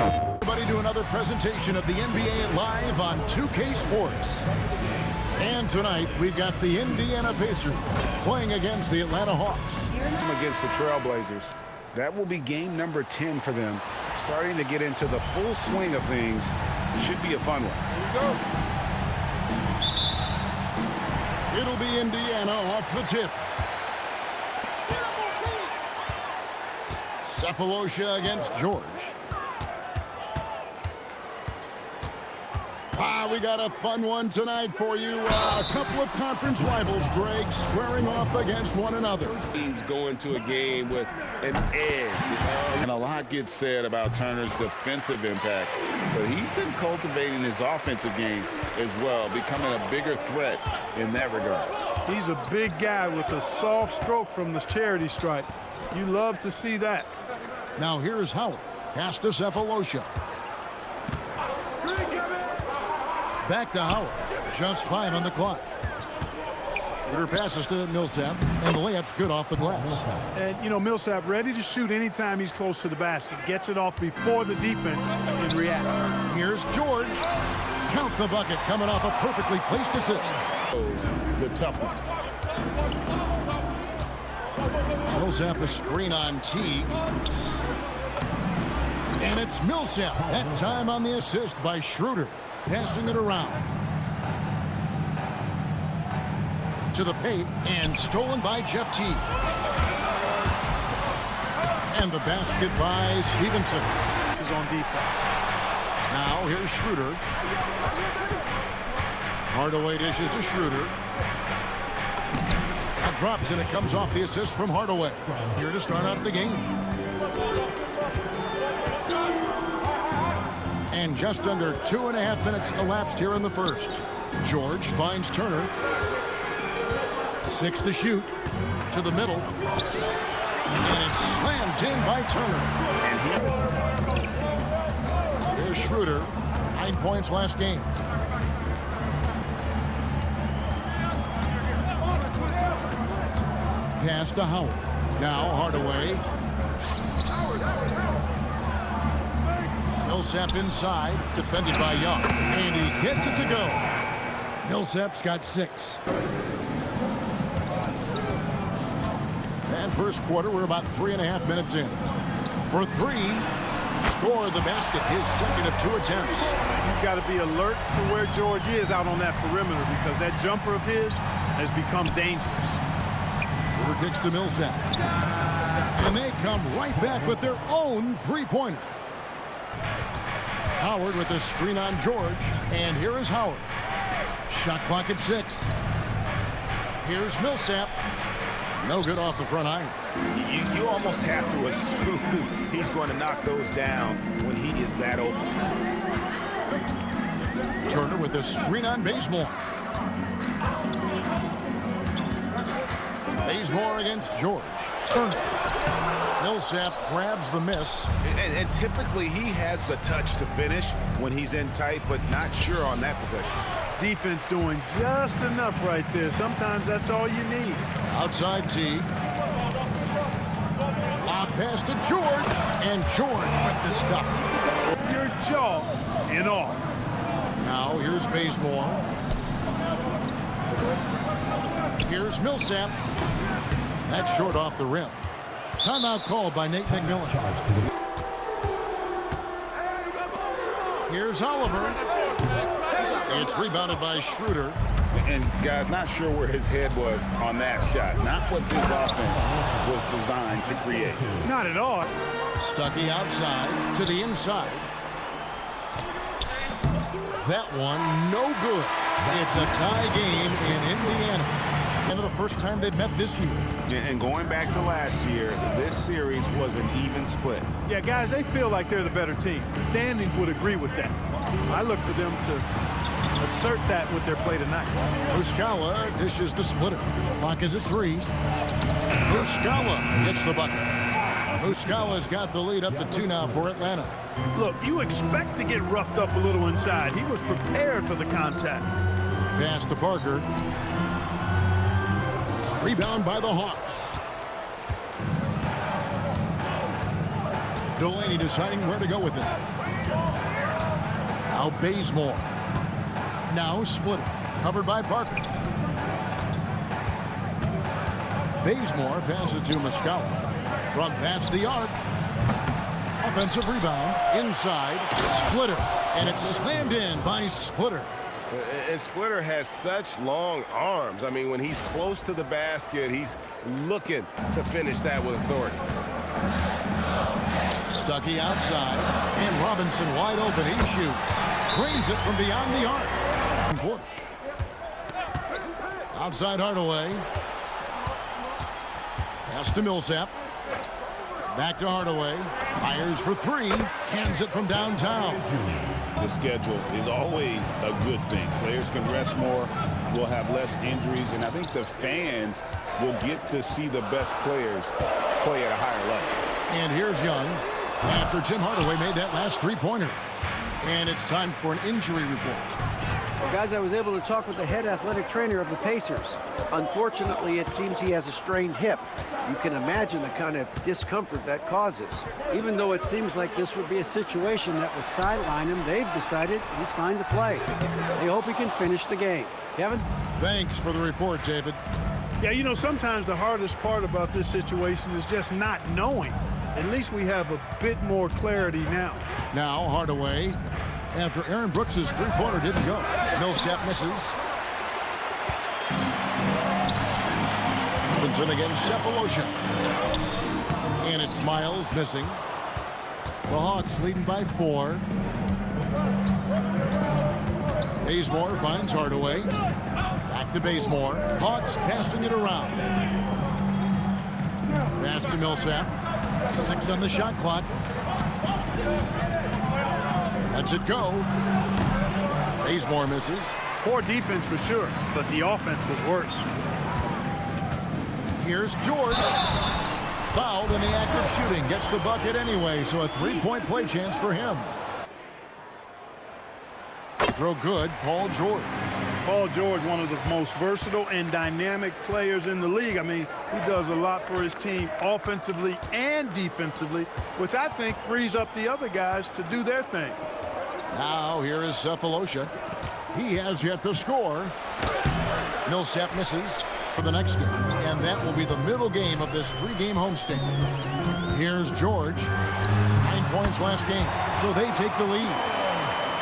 Everybody to another presentation of the NBA live on 2K Sports. And tonight we've got the Indiana Pacers playing against the Atlanta Hawks. Against the Trailblazers. That will be game number 10 for them. Starting to get into the full swing of things. Should be a fun one. Here we go. It'll be Indiana off the tip. Cephalosha against George. We got a fun one tonight for you. A couple of conference rivals, Greg, squaring off against one another. Teams go into a game with an edge. And a lot gets said about Turner's defensive impact. But he's been cultivating his offensive game as well, becoming a bigger threat in that regard. He's a big guy with a soft stroke from the charity stripe. You love to see that. Now here's Howard. Pass to Cephalosha. Back to Howard. Just 5 on the clock. Shooter passes to Millsap, and the layup's good off the glass. And, you know, Millsap ready to shoot anytime he's close to the basket. Gets it off before the defense can react. Here's George. Count the bucket coming off a perfectly placed assist. The tough ones. Millsap a screen on Teague. And it's Millsap. That time on the assist by Schroeder. Passing it around. To the paint and stolen by Jeff Teague. And the basket by Stevenson. This is on defense. Now here's Schroeder. Hardaway dishes to Schroeder. That drops and it comes off the assist from Hardaway. Here to start out the game. And just under 2.5 minutes elapsed here in the first. George finds Turner. 6 to shoot. To the middle. And it's slammed in by Turner. And here's Schroeder. 9 points last game. Pass to Howard. Now Hardaway. Millsap inside, defended by Young, and he gets it to go. Millsap's got 6. And first quarter, we're about 3.5 minutes in. For 3, score the basket, his second of 2 attempts. You've got to be alert to where George is out on that perimeter because that jumper of his has become dangerous. Schroeder kicks to Millsap. And they come right back with their own three-pointer. Howard with a screen on George, and here is Howard. Shot clock at 6. Here's Millsap. No good off the front iron. You almost have to assume he's going to knock those down when he is that open. Turner with a screen on Bazemore. Bazemore against George. Turner. Millsap grabs the miss. And typically he has the touch to finish when he's in tight, but not sure on that possession. Defense doing just enough right there. Sometimes that's all you need. Outside Teague. Lob pass to George. And George with the stuff. Your jaw in all. Now here's Bazemore. Here's Millsap. That's short off the rim. Timeout called by Nate McMillan. Here's Oliver. It's rebounded by Schroeder. And guys, not sure where his head was on that shot. Not what this offense was designed to create. Not at all. Stuckey outside to the inside. That one no good. It's a tie game in Indiana. And the first time they've met this year. And going back to last year, this series was an even split. Yeah, guys, they feel like they're the better team. The standings would agree with that. I look for them to assert that with their play tonight. Muscala dishes the splitter. Clock is at 3. Muscala gets the bucket. Muscala's got the lead up to 2 now for Atlanta. Look, you expect to get roughed up a little inside. He was prepared for the contact. Pass to Parker. Rebound by the Hawks. Delaney deciding where to go with it. Now Bazemore. Now split it. Covered by Parker. Bazemore passes to Muscala. From past the arc. Offensive rebound. Inside. Splitter. And it's slammed in by Splitter. And Splitter has such long arms. I mean, when he's close to the basket, he's looking to finish that with authority. Stuckey outside. And Robinson wide open. He shoots. Drains it from beyond the arc. Outside Hardaway. Pass to Millsap. Back to Hardaway. Fires for three. Cans it from downtown. The schedule is always a good thing. Players can rest more, will have less injuries, and I think the fans will get to see the best players play at a higher level. And here's Young after Tim Hardaway made that last three-pointer. And it's time for an injury report. Well, guys, I was able to talk with the head athletic trainer of the Pacers. Unfortunately, it seems he has a strained hip. You can imagine the kind of discomfort that causes. Even though it seems like this would be a situation that would sideline him, they've decided he's fine to play. They hope he can finish the game. Kevin? Thanks for the report, David. Yeah, you know, sometimes the hardest part about this situation is just not knowing. At least we have a bit more clarity now. Now Hardaway, after Aaron Brooks' three-pointer didn't go. Millsap misses. Robinson against Cephalosha. And it's Miles missing. The Hawks leading by 4. Bazemore finds Hardaway. Back to Bazemore. Hawks passing it around. Pass to Millsap. 6 on the shot clock. Lets it go. Bazemore misses. Poor defense for sure, but the offense was worse. Here's George. Fouled in the act of shooting. Gets the bucket anyway, so a three-point play chance for him. Throw good, Paul George. Paul George, one of the most versatile and dynamic players in the league. I mean, he does a lot for his team offensively and defensively, which I think frees up the other guys to do their thing. Now here is Cephalosha. He has yet to score. Millsap misses for the next game, and that will be the middle game of this 3-game homestand. Here's George. 9 points last game, so they take the lead.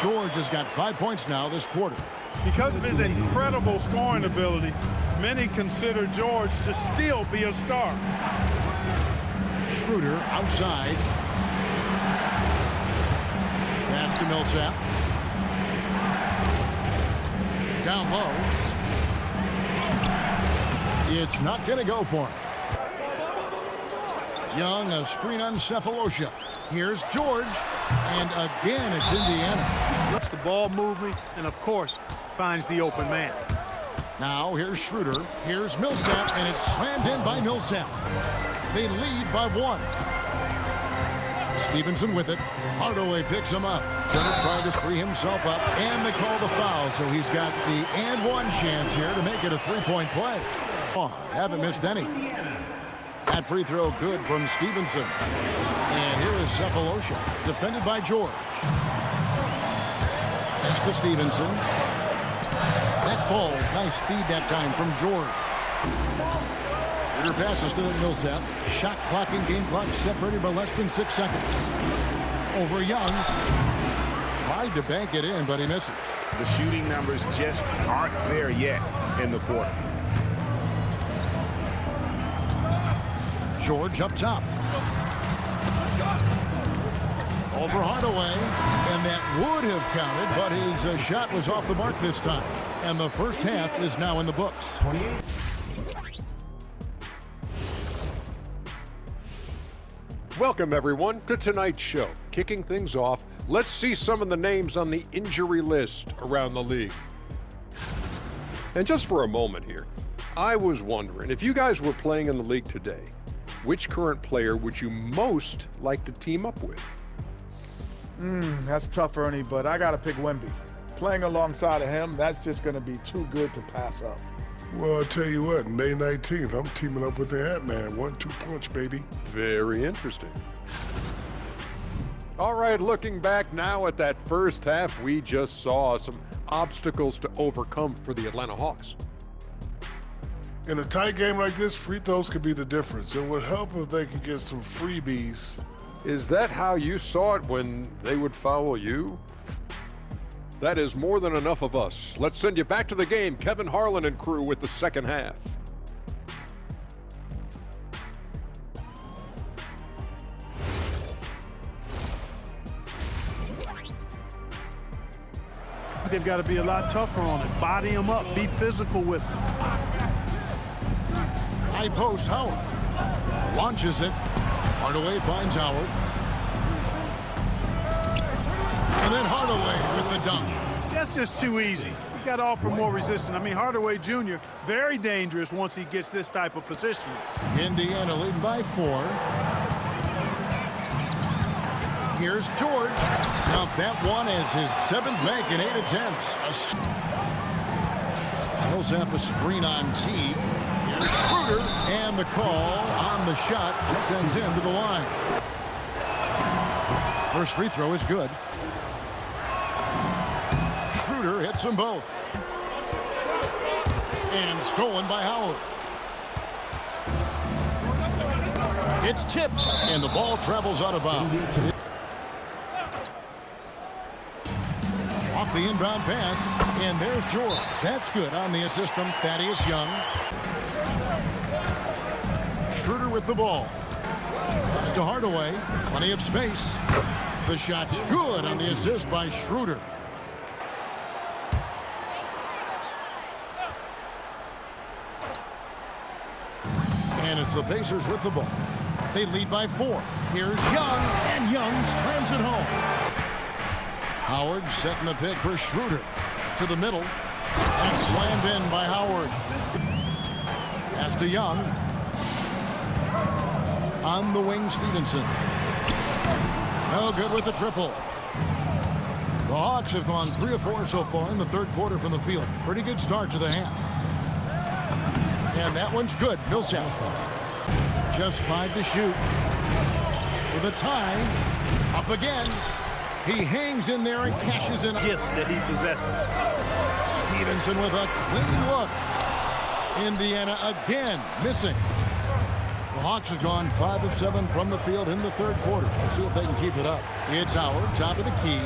George has got 5 points now this quarter. Because of his incredible scoring ability, many consider George to still be a star. Schroeder outside. Pass to Millsap. Down low. It's not going to go for him. Young, a screen on Cephalosha. Here's George. And again, it's Indiana. Gets the ball moving and, of course, finds the open man. Now here's Schroeder. Here's Millsap, and it's slammed in by Millsap. They lead by 1. Stevenson with it. Hardaway picks him up. Gonna try to free himself up, and they call the foul, so he's got the and 1 chance here to make it a 3-point play. Oh, haven't missed any. That free throw good from Stevenson. And here is Cephalosha, defended by George. Pass to Stevenson. That ball, nice feed that time from George. Schroeder passes to Millsap. Shot clock and game clock separated by less than 6 seconds. Over Young. Tried to bank it in, but he misses. The shooting numbers just aren't there yet in the quarter. George up top. Over Hardaway, and that would have counted, but his shot was off the mark this time. And the first half is now in the books. Welcome, everyone, to tonight's show. Kicking things off, let's see some of the names on the injury list around the league. And just for a moment here, I was wondering, if you guys were playing in the league today, which current player would you most like to team up with? That's tough, Ernie, but I got to pick Wemby. Playing alongside of him, that's just going to be too good to pass up. Well, I'll tell you what, May 19th, I'm teaming up with the Ant-Man. 1-2 punch, baby. Very interesting. All right, looking back now at that first half, we just saw some obstacles to overcome for the Atlanta Hawks. In a tight game like this, free throws could be the difference. It would help if they can get some freebies. Is that how you saw it when they would foul you? That is more than enough of us. Let's send you back to the game. Kevin Harlan and crew with the second half. They've got to be a lot tougher on it. Body him up. Be physical with him. High post, Howard. Launches it. Hardaway finds Howard. And then Hardaway with the dunk. That's just too easy. You got to offer more resistance. I mean, Hardaway Jr., very dangerous once he gets this type of position. Indiana leading by 4. Here's George. Now that one is his 7th make in 8 attempts. Millsap a screen on Teague. Here's Schroeder, and the call on the shot that sends him to the line. First free throw is good. Schroeder hits them both. And stolen by Howard. It's tipped, and the ball travels out of bounds. Off the inbound pass, and there's George. That's good on the assist from Thaddeus Young. Schroeder with the ball. Pass to Hardaway. Plenty of space. The shot's good on the assist by Schroeder. And it's the Pacers with the ball. They lead by 4. Here's Young, and Young slams it home. Howard setting the pick for Schroeder. To the middle. And slammed in by Howard. Pass to Young. On the wing, Stevenson. No good with the triple. The Hawks have gone 3 of 4 so far in the third quarter from the field. Pretty good start to the half. And that one's good. Millsap. Just 5 to shoot. For the tie. Up again. He hangs in there and cashes in. Gifts that he possesses. Stevenson with a clean look. Indiana again missing. The Hawks have gone 5 of 7 from the field in the third quarter. Let's see if they can keep it up. It's Howard, top of the key.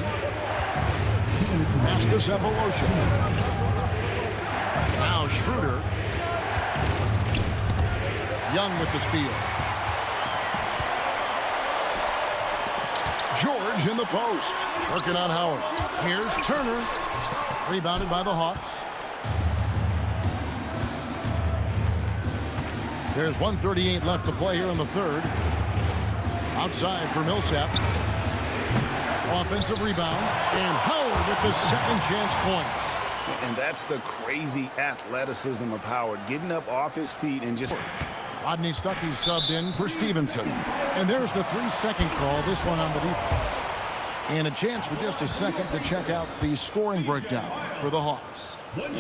Pass to Cephalosha. Now Schroeder. Young with the steal. George in the post. Working on Howard. Here's Turner. Rebounded by the Hawks. There's 1:38 left to play here in the third. Outside for Millsap. Offensive rebound. And Howard with the second chance points. And that's the crazy athleticism of Howard, getting up off his feet and just... Rodney Stuckey subbed in for Stevenson. And there's the 3-second call, this one on the defense. And a chance for just a second to check out the scoring breakdown for the Hawks.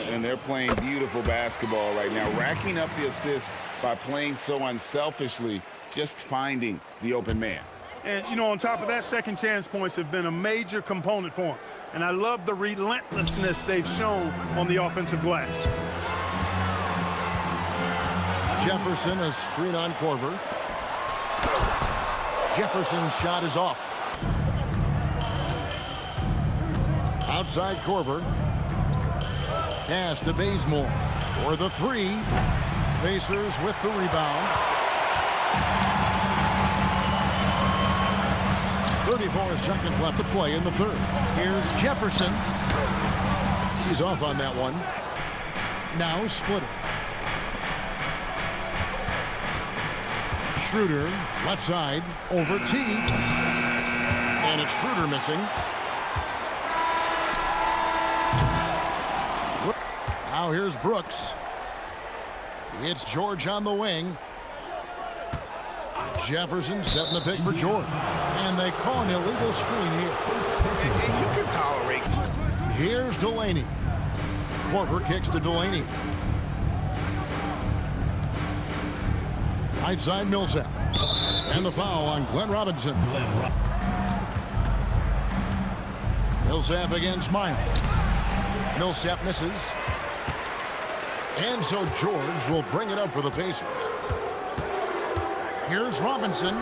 And they're playing beautiful basketball right now, racking up the assists by playing so unselfishly, just finding the open man. And, you know, on top of that, second chance points have been a major component for him. And I love the relentlessness they've shown on the offensive glass. Jefferson, a screen on Korver. Jefferson's shot is off. Outside Korver. Pass to Bazemore for the 3. Pacers with the rebound. 34 seconds left to play in the third. Here's Jefferson. He's off on that one. Now split it. Schroeder, left side, over Teague. And it's Schroeder missing. Now here's Brooks. It's George on the wing. Jefferson setting the pick for George. And they call an illegal screen here. And you can tolerate. Here's Delaney. Korver kicks to Delaney. Right side Millsap. And the foul on Glenn Robinson. Millsap against Miles. Millsap misses. And so George will bring it up for the Pacers. Here's Robinson.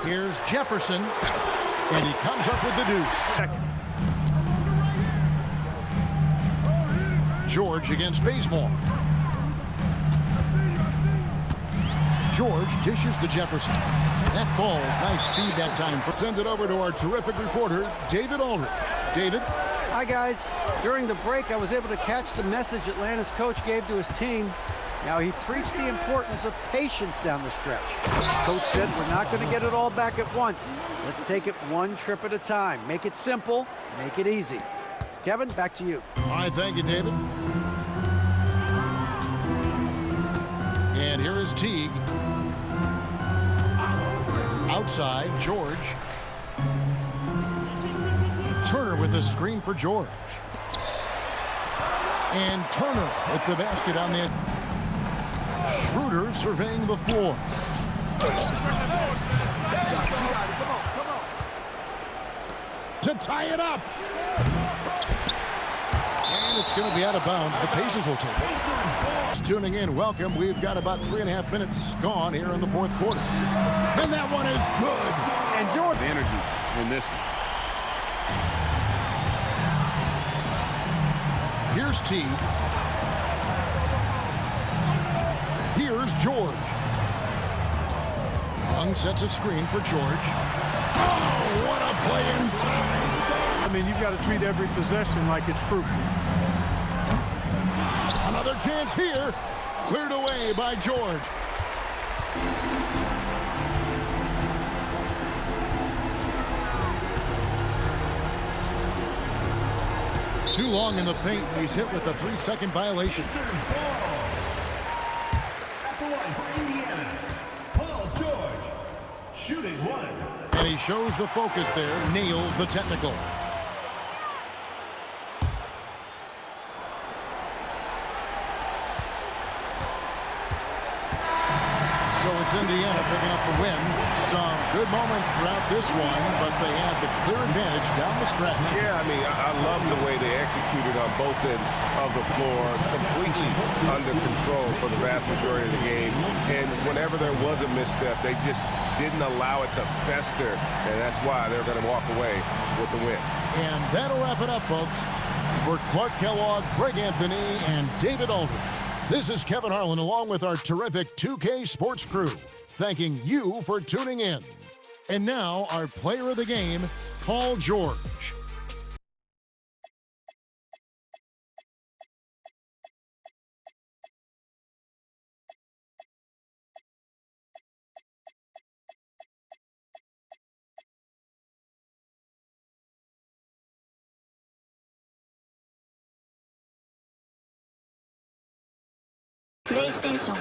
Here's Jefferson. And he comes up with the deuce. George against Bazemore. George dishes to Jefferson. That ball, nice speed that time. Send it over to our terrific reporter, David Aldridge. David? Hi, guys. During the break, I was able to catch the message Atlanta's coach gave to his team. Now, he preached the importance of patience down the stretch. Coach said we're not going to get it all back at once. Let's take it one trip at a time. Make it simple, make it easy. Kevin, back to you. All right, thank you, David. And here is Teague. Outside, George. Turner with the screen for George. And Turner with the basket on the... Schroeder surveying the floor. To tie it up. And it's going to be out of bounds. The Pacers will take it. Just tuning in, welcome. We've got about 3.5 minutes gone here in the fourth quarter. And that one is good. And Jordan energy in this one. Here's T. Here's George. Young sets a screen for George. Oh, what a play inside. I mean, you've got to treat every possession like it's crucial. Another chance here. Cleared away by George. Too long in the paint. He's hit with a 3-second violation. Shooting one. And he shows the focus there, nails the technical. So it's Indiana picking up the win. Some good moments throughout this one, but they had the clear advantage down the stretch. Yeah, I mean, I love the way they executed on both ends of the floor, completely under control for the vast majority of the game. And whenever there was a misstep, they just didn't allow it to fester, and that's why they're going to walk away with the win. And that'll wrap it up, folks. For Clark Kellogg, Greg Anthony, and David Aldridge, this is Kevin Harlan along with our terrific 2K Sports crew, thanking you for tuning in. And now, our player of the game, Paul George. PlayStation